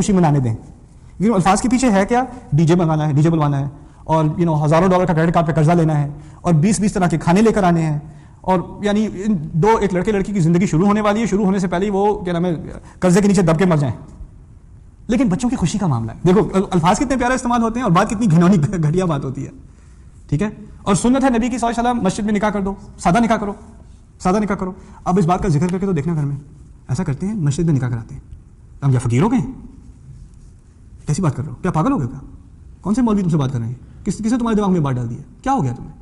خوشی منانے دیں. الفاظ کے پیچھے ہے کیا؟ ڈی جے بنوانا ہے, ڈی جے بلوانا ہے, اور ہزاروں ڈالر کا کریڈٹ کارڈ پہ قرضہ لینا ہے, اور 20 طرح کے کھانے لے کر آنے ہیں, اور یعنی ایک لڑکے لڑکی کی زندگی شروع ہونے والی ہے, شروع ہونے سے پہلے ہی وہ کیا نام ہے قرضے کے نیچے دب کے مر جائیں. لیکن بچوں کی خوشی کا معاملہ ہے. دیکھو الفاظ کتنے پیارے استعمال ہوتے ہیں اور بات کتنی گھنونی گھٹیا بات ہوتی ہے. ٹھیک ہے, اور سنت ہے نبی کی صلی اللہ علیہ وسلم مسجد میں نکاح کر دو, سادہ نکاح کرو, سادہ نکاح کرو. اب اس بات کا ذکر کر کے تو دیکھنا گھر میں ایسا کرتے ہیں, مسجد میں نکاح کراتے ہیں. ہم کیا فقیر ہو گئے؟ کیسی بات کر رہے ہو؟ کیا پاگل ہو گئے کیا؟ کون سے مولوی تم سے بات کر رہے ہیں؟ کس نے تمہارے دماغ میں بات ڈال دی ہے؟ کیا ہو گیا تمہیں؟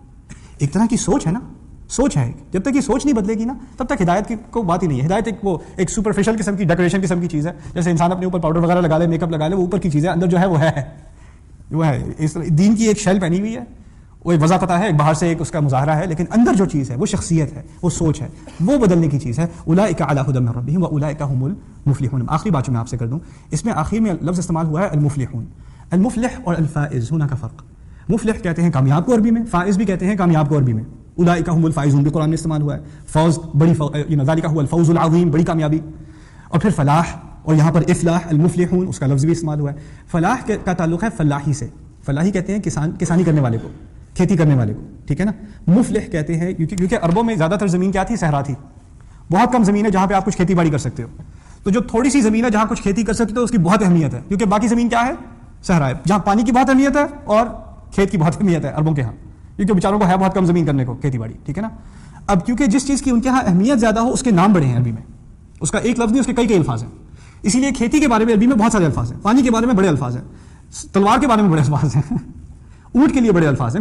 ایک طرح کی سوچ ہے نا, سوچ ہے. جب تک یہ سوچ نہیں بدلے گی نا تب تک ہدایت کی کوئی بات ہی نہیں ہے. ہدایت ایک سپرفیشل قسم کی ڈیکوریشن قسم کی چیز ہے. جیسے انسان اپنے اوپر پاؤڈر وغیرہ لگا لے, میک اپ لگا لے, وہ اوپر کی چیز ہے, اندر جو ہے وہ ہے اس دین کی ایک شیل پہنی ہوئی ہے, وہ ایک وضاحت ہے, ایک باہر سے ایک اس کا مظاہرہ ہے, لیکن اندر جو چیز ہے وہ شخصیت ہے, وہ سوچ ہے, وہ بدلنے کی چیز ہے. اولئک علی ھدی من ربہم واولئک هم المفلحون. آخری بات جو میں آپ سے کر دوں, اس میں آخر میں لفظ استعمال ہوا ہے المفلحون. المفلح اور الفائز ہونا کا فرق. مفلح کہتے ہیں کامیاب کو عربی میں, فائز بھی کہتے ہیں کامیاب کو عربی میں. اولئک هم الفائزون بھی قرآن میں استعمال ہوا ہے. فوز بڑی ذالک هو الفوز العظیم, بڑی کامیابی. اور پھر فلاح, اور یہاں پر افلاح المفلحون اس کا لفظ بھی استعمال ہوا ہے. فلاح کا تعلق ہے فلاحی سے. فلاحی کہتے ہیں کسانی کرنے والے کو, کھیتی کرنے والے کو. ٹھیک ہے نا. مفلح کہتے ہیں کیونکہ عربوں میں زیادہ تر زمین کیا تھی؟ صحرا تھی. بہت کم زمین ہے جہاں پہ آپ کچھ کھیتی باڑی کر سکتے ہو. تو جو تھوڑی سی زمین ہے جہاں کچھ کھیتی کر سکتے ہو اس کی بہت اہمیت ہے, کیونکہ باقی زمین کیا ہے؟ صحرا ہے, جہاں پانی کی بہت اہمیت ہے اور کھیت کی بہت اہمیت ہے عربوں کے ہاں, کیونکہ بیچاروں کو ہے بہت کم زمین کرنے کو کھیتی باڑی. ٹھیک ہے نا. اب کیونکہ جس چیز کی ان کے ہاں اہمیت زیادہ ہو اس کے نام بڑے ہیں عربی میں. اس کا ایک لفظ نہیں, اس کے کئی الفاظ ہیں. اسی لیے کھیتی کے بارے میں عربی میں بہت سارے الفاظ ہیں, پانی کے بارے میں بڑے الفاظ ہیں, تلوار کے بارے میں بڑے الفاظ ہیں, اونٹ کے لیے بڑے الفاظ ہیں.